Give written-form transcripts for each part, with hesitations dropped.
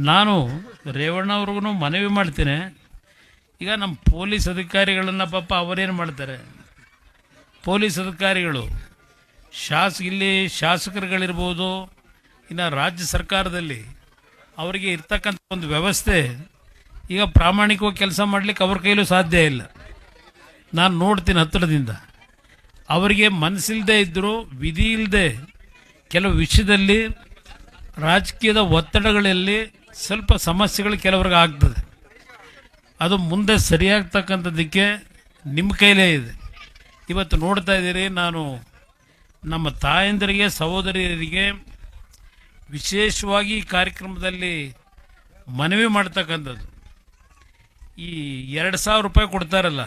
ನಾನು ರೇವಣ್ಣವ್ರಿಗೂ ಮನವಿ ಮಾಡ್ತೇನೆ. ಈಗ ನಮ್ಮ ಪೊಲೀಸ್ ಅಧಿಕಾರಿಗಳನ್ನು ಪಾಪ ಅವರೇನು ಮಾಡ್ತಾರೆ, ಪೊಲೀಸ್ ಅಧಿಕಾರಿಗಳು ಇಲ್ಲಿ ಶಾಸಕರುಗಳಿರ್ಬೋದು, ಇನ್ನು ರಾಜ್ಯ ಸರ್ಕಾರದಲ್ಲಿ ಅವರಿಗೆ ಇರ್ತಕ್ಕಂಥ ಒಂದು ವ್ಯವಸ್ಥೆ ಈಗ ಪ್ರಾಮಾಣಿಕವಾಗಿ ಕೆಲಸ ಮಾಡಲಿಕ್ಕೆ ಅವ್ರ ಕೈಲೂ ಸಾಧ್ಯ ಇಲ್ಲ. ನಾನು ನೋಡ್ತೀನಿ ಹತ್ತಿರದಿಂದ. ಅವರಿಗೆ ಮನಸ್ಸಿಲ್ಲದೆ ಇದ್ದರೂ ವಿಧಿ ಇಲ್ಲದೆ ಕೆಲವು ವಿಷಯದಲ್ಲಿ ರಾಜಕೀಯದ ಒತ್ತಡಗಳಲ್ಲಿ ಸ್ವಲ್ಪ ಸಮಸ್ಯೆಗಳು ಕೆಲವ್ರಿಗೆ ಆಗ್ತದೆ. ಅದು ಮುಂದೆ ಸರಿಯಾಗ್ತಕ್ಕಂಥದ್ದಕ್ಕೆ ನಿಮ್ಮ ಕೈಲೇ ಇದೆ. ಇವತ್ತು ನೋಡ್ತಾ ಇದ್ದೀರಿ, ನಾನು ನಮ್ಮ ತಾಯಂದಿರಿಗೆ ಸಹೋದರಿಯರಿಗೆ ವಿಶೇಷವಾಗಿ ಈ ಕಾರ್ಯಕ್ರಮದಲ್ಲಿ ಮನವಿ ಮಾಡ್ತಕ್ಕಂಥದ್ದು, ಈ 2,000 ರೂಪಾಯಿ ಕೊಡ್ತಾರಲ್ಲ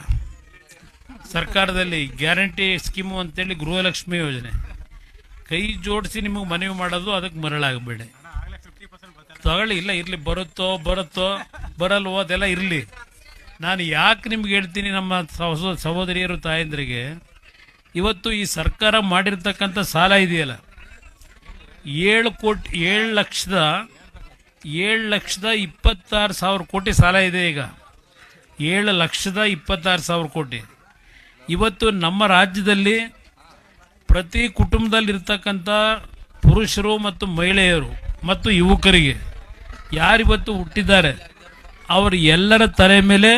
ಸರ್ಕಾರದಲ್ಲಿ ಗ್ಯಾರಂಟಿ ಸ್ಕೀಮು ಅಂತೇಳಿ ಗೃಹಲಕ್ಷ್ಮಿ ಯೋಜನೆ, ಕೈ ಜೋಡಿಸಿ ನಿಮಗೆ ಮನವಿ ಮಾಡೋದು, ಅದಕ್ಕೆ ಮರಳಾಗಬೇಡಿ. ತಗೊಳ್ಳಿ, ಇಲ್ಲ ಇರಲಿ, ಬರುತ್ತೋ ಬರಲ್ವೋ ಅದೆಲ್ಲ ಇರಲಿ. ನಾನು ಯಾಕೆ ನಿಮ್ಗೆ ಹೇಳ್ತೀನಿ, ನಮ್ಮ ಸಹೋದರಿಯರು ತಾಯಂದ್ರಿಗೆ ಇವತ್ತು ಈ ಸರ್ಕಾರ ಮಾಡಿರ್ತಕ್ಕಂಥ ಸಾಲ ಇದೆಯಲ್ಲ, 7,26,000 ಕೋಟಿ ಸಾಲ ಇದೆ. ಈಗ 7,26,000 ಕೋಟಿ. ಇವತ್ತು ನಮ್ಮ ರಾಜ್ಯದಲ್ಲಿ ಪ್ರತಿ ಕುಟುಂಬದಲ್ಲಿರ್ತಕ್ಕಂಥ ಪುರುಷರು ಮತ್ತು ಮಹಿಳೆಯರು ಮತ್ತು ಯುವಕರಿಗೆ ಯಾರಿವತ್ತು ಹುಟ್ಟಿದ್ದಾರೆ ಅವರು ಎಲ್ಲರ ತಲೆ ಮೇಲೆ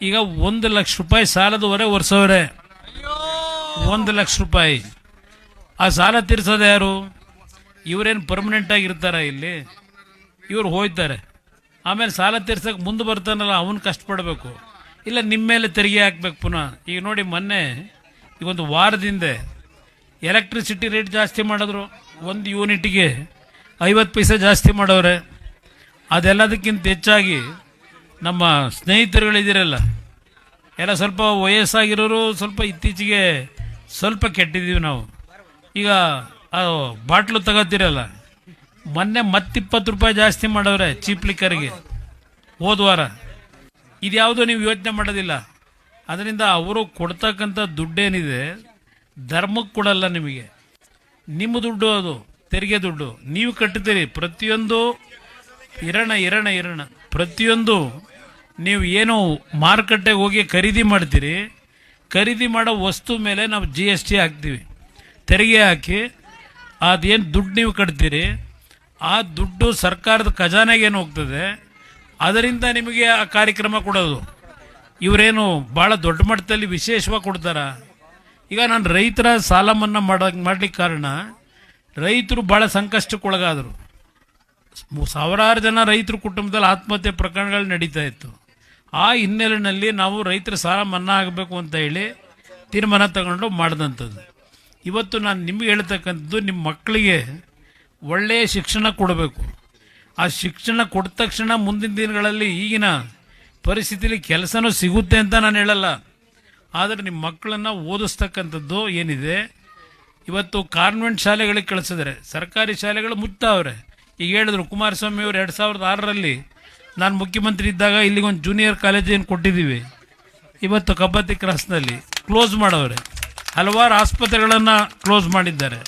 ಈಗ 1 ಲಕ್ಷ ರೂಪಾಯಿ ಸಾಲದವರೆ ವರ್ಷವರೆ. 1 ಲಕ್ಷ ರೂಪಾಯಿ. ಆ ಸಾಲ ತೀರ್ಸೋದು ಯಾರು? ಇವರೇನು ಪರ್ಮನೆಂಟ್ ಆಗಿರ್ತಾರ ಇಲ್ಲಿ? ಇವ್ರು ಹೋಯ್ತಾರೆ, ಆಮೇಲೆ ಸಾಲ ತೀರ್ಸಕ್ಕೆ ಮುಂದೆ ಬರ್ತಾನಲ್ಲ ಅವನು ಕಷ್ಟಪಡಬೇಕು, ಇಲ್ಲ ನಿಮ್ಮ ಮೇಲೆ ತೆರಿಗೆ ಹಾಕ್ಬೇಕು ಪುನಃ. ಈಗ ನೋಡಿ, ಮೊನ್ನೆ ಈಗ ಒಂದು ವಾರದಿಂದ ಎಲೆಕ್ಟ್ರಿಸಿಟಿ ರೇಟ್ ಜಾಸ್ತಿ ಮಾಡಿದ್ರು, 1 ಯೂನಿಟ್ಗೆ 50 ಪೈಸೆ ಜಾಸ್ತಿ ಮಾಡವ್ರೆ. ಅದೆಲ್ಲದಕ್ಕಿಂತ ಹೆಚ್ಚಾಗಿ ನಮ್ಮ ಸ್ನೇಹಿತರುಗಳಿದ್ದೀರಲ್ಲ, ಎಲ್ಲ ಸ್ವಲ್ಪ ವಯಸ್ಸಾಗಿರೋರು ಸ್ವಲ್ಪ ಇತ್ತೀಚೆಗೆ ಸ್ವಲ್ಪ ಕೆಟ್ಟಿದ್ದೀವಿ ನಾವು. ಈಗ ಬಾಟ್ಲು ತಗೋತೀರಲ್ಲ, ಮೊನ್ನೆ 20 ರೂಪಾಯಿ ಜಾಸ್ತಿ ಮಾಡವ್ರೆ ಚೀಪ್ ಲಿಕ್ಕರಿಗೆ ಹೋದ ವಾರ. ಇದ್ಯಾವುದೋ ನೀವು ಯೋಚನೆ ಮಾಡೋದಿಲ್ಲ. ಅದರಿಂದ ಅವರು ಕೊಡ್ತಕ್ಕಂಥ ದುಡ್ಡೇನಿದೆ ಧರ್ಮಕ್ಕೆ ಕೊಡಲ್ಲ ನಿಮಗೆ, ನಿಮ್ಮ ದುಡ್ಡು, ಅದು ತೆರಿಗೆ ದುಡ್ಡು ನೀವು ಕಟ್ಟುತ್ತೀರಿ. ಪ್ರತಿಯೊಂದು ಇರಣ ಪ್ರತಿಯೊಂದು ನೀವು ಏನು ಮಾರುಕಟ್ಟೆಗೆ ಹೋಗಿ ಖರೀದಿ ಮಾಡ್ತೀರಿ, ಖರೀದಿ ಮಾಡೋ ವಸ್ತು ಮೇಲೆ ನಾವು GST ಹಾಕ್ತೀವಿ, ತೆರಿಗೆ ಹಾಕಿ ಅದೇನು ದುಡ್ಡು ನೀವು ಕಟ್ತೀರಿ ಆ ದುಡ್ಡು ಸರ್ಕಾರದ ಖಜಾನೆಗೆ ಏನು ಹೋಗ್ತದೆ, ಅದರಿಂದ ನಿಮಗೆ ಆ ಕಾರ್ಯಕ್ರಮ ಕೊಡೋದು. ಇವರೇನು ಭಾಳ ದೊಡ್ಡ ಮಟ್ಟದಲ್ಲಿ ವಿಶೇಷವಾಗಿ ಕೊಡ್ತಾರ? ಈಗ ನಾನು ರೈತರ ಸಾಲ ಮನ್ನಾ ಮಾಡ್ಲಿಕ್ಕೆ ಕಾರಣ, ರೈತರು ಭಾಳ ಸಂಕಷ್ಟಕ್ಕೊಳಗಾದರು. ಸಾವಿರಾರು ಜನ ರೈತರ ಕುಟುಂಬದಲ್ಲಿ ಆತ್ಮಹತ್ಯೆ ಪ್ರಕರಣಗಳು ನಡೀತಾ ಇತ್ತು. ಆ ಹಿನ್ನೆಲೆಯಲ್ಲಿ ನಾವು ರೈತರ ಸಾಲ ಮನ್ನಾ ಆಗಬೇಕು ಅಂತ ಹೇಳಿ ತೀರ್ಮಾನ ತಗೊಂಡು ಮಾಡಿದಂಥದ್ದು. ಇವತ್ತು ನಾನು ನಿಮ್ಗೆ ಹೇಳ್ತಕ್ಕಂಥದ್ದು, ನಿಮ್ಮ ಮಕ್ಕಳಿಗೆ ಒಳ್ಳೆಯ ಶಿಕ್ಷಣ ಕೊಡಬೇಕು. ಆ ಶಿಕ್ಷಣ ಕೊಟ್ಟ ತಕ್ಷಣ ಮುಂದಿನ ದಿನಗಳಲ್ಲಿ ಈಗಿನ ಪರಿಸ್ಥಿತಿಯಲ್ಲಿ ಕೆಲಸನೂ ಸಿಗುತ್ತೆ ಅಂತ ನಾನು ಹೇಳಲ್ಲ. ಆದರೆ ನಿಮ್ಮ ಮಕ್ಕಳನ್ನು ಓದಿಸ್ತಕ್ಕಂಥದ್ದು ಏನಿದೆ, ಇವತ್ತು ಕಾನ್ವೆಂಟ್ ಶಾಲೆಗಳಿಗೆ ಕಳಿಸಿದ್ರೆ ಸರ್ಕಾರಿ ಶಾಲೆಗಳು ಮುಚ್ತಾವ್ರೆ. ಈಗ ಹೇಳಿದ್ರು ಕುಮಾರಸ್ವಾಮಿ ಅವರು 2006ರಲ್ಲಿ ನಾನು ಮುಖ್ಯಮಂತ್ರಿ ಇದ್ದಾಗ ಇಲ್ಲಿಗೊಂದು ಜೂನಿಯರ್ ಕಾಲೇಜ್ ಏನು ಕೊಟ್ಟಿದ್ದೀವಿ, ಇವತ್ತು ಕಬ್ಬತ್ತಿ ಕ್ರಾಸ್ನಲ್ಲಿ ಕ್ಲೋಸ್ ಮಾಡವ್ರೆ. ಹಲವಾರು ಆಸ್ಪತ್ರೆಗಳನ್ನು ಕ್ಲೋಸ್ ಮಾಡಿದ್ದಾರೆ.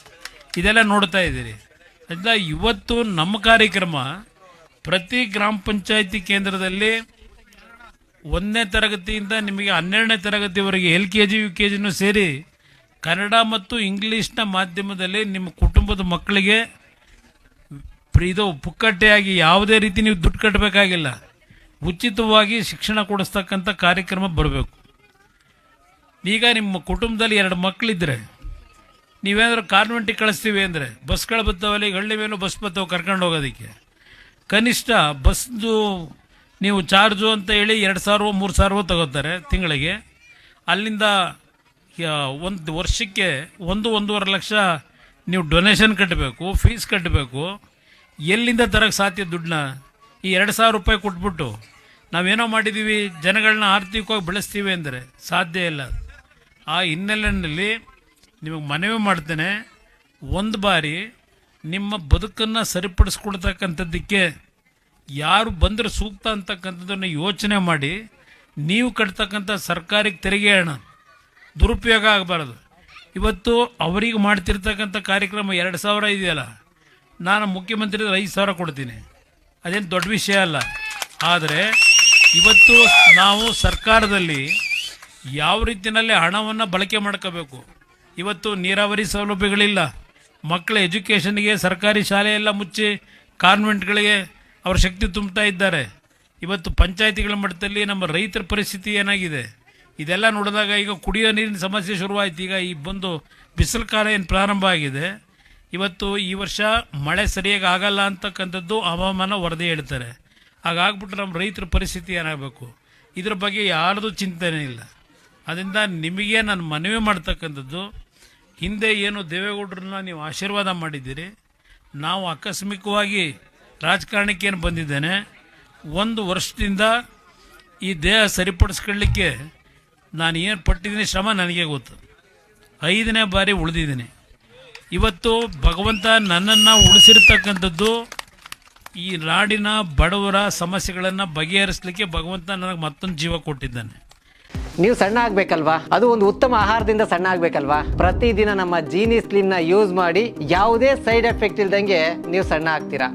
ಇದೆಲ್ಲ ನೋಡ್ತಾ ಇದ್ದೀರಿ. ಅದರಿಂದ ಇವತ್ತು ನಮ್ಮ ಕಾರ್ಯಕ್ರಮ ಪ್ರತಿ ಗ್ರಾಮ ಪಂಚಾಯಿತಿ ಕೇಂದ್ರದಲ್ಲಿ 1ನೇ ತರಗತಿಯಿಂದ ನಿಮಗೆ 12ನೇ ತರಗತಿವರೆಗೆ LKG UKGನೂ ಸೇರಿ ಕನ್ನಡ ಮತ್ತು ಇಂಗ್ಲೀಷ್ನ ಮಾಧ್ಯಮದಲ್ಲಿ ನಿಮ್ಮ ಕುಟುಂಬದ ಮಕ್ಕಳಿಗೆ ಇದು ಪುಕ್ಕಟ್ಟೆಯಾಗಿ ಯಾವುದೇ ರೀತಿ ನೀವು ದುಡ್ಡು ಕಟ್ಟಬೇಕಾಗಿಲ್ಲ, ಉಚಿತವಾಗಿ ಶಿಕ್ಷಣ ಕೊಡಿಸ್ತಕ್ಕಂಥ ಕಾರ್ಯಕ್ರಮ ಬರಬೇಕು. ಈಗ ನಿಮ್ಮ ಕುಟುಂಬದಲ್ಲಿ 2 ಮಕ್ಕಳಿದ್ರೆ ನೀವೇನಾದ್ರೂ ಕಾನ್ವೆಂಟಿಗೆ ಕಳಿಸ್ತೀವಿ ಅಂದರೆ ಬಸ್ಗಳು ಬರ್ತಾವಲ್ಲ, ಈಗ ಹಳ್ಳಿ ಮೇಲೂ ಬಸ್ ಬರ್ತಾವೆ ಕರ್ಕೊಂಡು ಹೋಗೋದಕ್ಕೆ. ಕನಿಷ್ಠ ಬಸ್ದು ನೀವು ಚಾರ್ಜು ಅಂತ ಹೇಳಿ 2,000-3,000 ತಗೋತಾರೆ ತಿಂಗಳಿಗೆ. ಅಲ್ಲಿಂದ ಒಂದು ವರ್ಷಕ್ಕೆ 1-1.5 ಲಕ್ಷ ನೀವು ಡೊನೇಷನ್ ಕಟ್ಟಬೇಕು, ಫೀಸ್ ಕಟ್ಟಬೇಕು. ಎಲ್ಲಿಂದ ತರಕ್ಕೆ ಸಾಧ್ಯ ದುಡ್ಡನ್ನ? ಈ 2,000 ರೂಪಾಯಿ ಕೊಟ್ಬಿಟ್ಟು ನಾವೇನೋ ಮಾಡಿದ್ದೀವಿ, ಜನಗಳನ್ನ ಆರ್ಥಿಕವಾಗಿ ಬೆಳೆಸ್ತೀವಿ ಅಂದರೆ ಸಾಧ್ಯ ಇಲ್ಲ. ಆ ಹಿನ್ನೆಲೆಯಲ್ಲಿ ನಿಮಗೆ ಮನವಿ ಮಾಡ್ತೇನೆ, ಒಂದು ಬಾರಿ ನಿಮ್ಮ ಬದುಕನ್ನು ಸರಿಪಡಿಸ್ಕೊಡ್ತಕ್ಕಂಥದ್ದಕ್ಕೆ ಯಾರು ಬಂದರೆ ಸೂಕ್ತ ಅಂತಕ್ಕಂಥದ್ದನ್ನು ಯೋಚನೆ ಮಾಡಿ ನೀವು ಕಟ್ತಕ್ಕಂಥ ಸರ್ಕಾರಿ ತೆರಿಗೆ ಹಣ ದುರುಪಯೋಗ ಆಗಬಾರ್ದು. ಇವತ್ತು ಅವರಿಗೆ ಮಾಡ್ತಿರ್ತಕ್ಕಂಥ ಕಾರ್ಯಕ್ರಮ 2,000 ಇದೆಯಲ್ಲ, ನಾನು ಮುಖ್ಯಮಂತ್ರಿ 5,000 ಕೊಡ್ತೀನಿ. ಅದೇನು ದೊಡ್ಡ ವಿಷಯ ಅಲ್ಲ. ಆದರೆ ಇವತ್ತು ನಾವು ಸರ್ಕಾರದಲ್ಲಿ ಯಾವ ರೀತಿಯಲ್ಲಿ ಹಣವನ್ನು ಬಳಕೆ ಮಾಡ್ಕೋಬೇಕು. ಇವತ್ತು ನೀರಾವರಿ ಸೌಲಭ್ಯಗಳಿಲ್ಲ, ಮಕ್ಕಳ ಎಜುಕೇಷನ್ಗೆ ಸರ್ಕಾರಿ ಶಾಲೆಯೆಲ್ಲ ಮುಚ್ಚಿ ಕಾನ್ವೆಂಟ್ಗಳಿಗೆ ಅವರ ಶಕ್ತಿ ತುಂಬ್ತಾ ಇದ್ದಾರೆ. ಇವತ್ತು ಪಂಚಾಯತಿಗಳ ಮಟ್ಟದಲ್ಲಿ ನಮ್ಮ ರೈತರ ಪರಿಸ್ಥಿತಿ ಏನಾಗಿದೆ ಇದೆಲ್ಲ ನೋಡಿದಾಗ ಈಗ ಕುಡಿಯೋ ನೀರಿನ ಸಮಸ್ಯೆ ಶುರುವಾಯಿತು. ಈಗ ಈ ಬಂದು ಬಿಸಿಲು ಕಾಲ ಏನು ಪ್ರಾರಂಭ ಆಗಿದೆ, ಇವತ್ತು ಈ ವರ್ಷ ಮಳೆ ಸರಿಯಾಗಿ ಆಗಲ್ಲ ಅಂತಕ್ಕಂಥದ್ದು ಹವಾಮಾನ ವರದಿ ಹೇಳ್ತಾರೆ. ಹಾಗಾಗ್ಬಿಟ್ರೆ ನಮ್ಮ ರೈತರ ಪರಿಸ್ಥಿತಿ ಏನಾಗಬೇಕು, ಇದ್ರ ಬಗ್ಗೆ ಯಾರ್ದು ಚಿಂತನೆ ಇಲ್ಲ. ಅದರಿಂದ ನಿಮಗೆ ನಾನು ಮನವಿ ಮಾಡ್ತಕ್ಕಂಥದ್ದು, ಹಿಂದೆ ಏನು ದೇವೇಗೌಡರನ್ನ ನೀವು ಆಶೀರ್ವಾದ ಮಾಡಿದ್ದೀರಿ, ನಾವು ಆಕಸ್ಮಿಕವಾಗಿ ರಾಜಕಾರಣಕ್ಕೆ ಏನು ಬಂದಿದ್ದೇನೆ, 1 ವರ್ಷದಿಂದ ಈ ದೇಹ ಸರಿಪಡಿಸ್ಕೊಳ್ಳಿಕ್ಕೆ ನಾನು ಏನು ಪಟ್ಟಿದ್ದೀನಿ ಶ್ರಮ ನನಗೆ ಗೊತ್ತು. 5ನೇ ಬಾರಿ ಉಳಿದಿದ್ದೀನಿ. ಇವತ್ತು ಭಗವಂತ ನನ್ನನ್ನು ಉಳಿಸಿರ್ತಕ್ಕಂಥದ್ದು ಈ ನಾಡಿನ ಬಡವರ ಸಮಸ್ಯೆಗಳನ್ನು ಬಗೆಹರಿಸಲಿಕ್ಕೆ ಭಗವಂತ ನನಗೆ ಮತ್ತೊಂದು ಜೀವ ಕೊಟ್ಟಿದ್ದಾನೆ. ನೀವು ಸಣ್ಣ ಆಗ್ಬೇಕಲ್ವಾ, ಅದು ಒಂದು ಉತ್ತಮ ಆಹಾರದಿಂದ ಸಣ್ಣ ಆಗ್ಬೇಕಲ್ವಾ. ಪ್ರತಿದಿನ ನಮ್ಮ ಜೀನಿ ಸ್ಲಿಮ್ನ ಯೂಸ್ ಮಾಡಿ ಯಾವುದೇ ಸೈಡ್ ಎಫೆಕ್ಟ್ ಇಲ್ದಂಗೆ ನೀವು ಸಣ್ಣ ಆಗ್ತೀರಾ.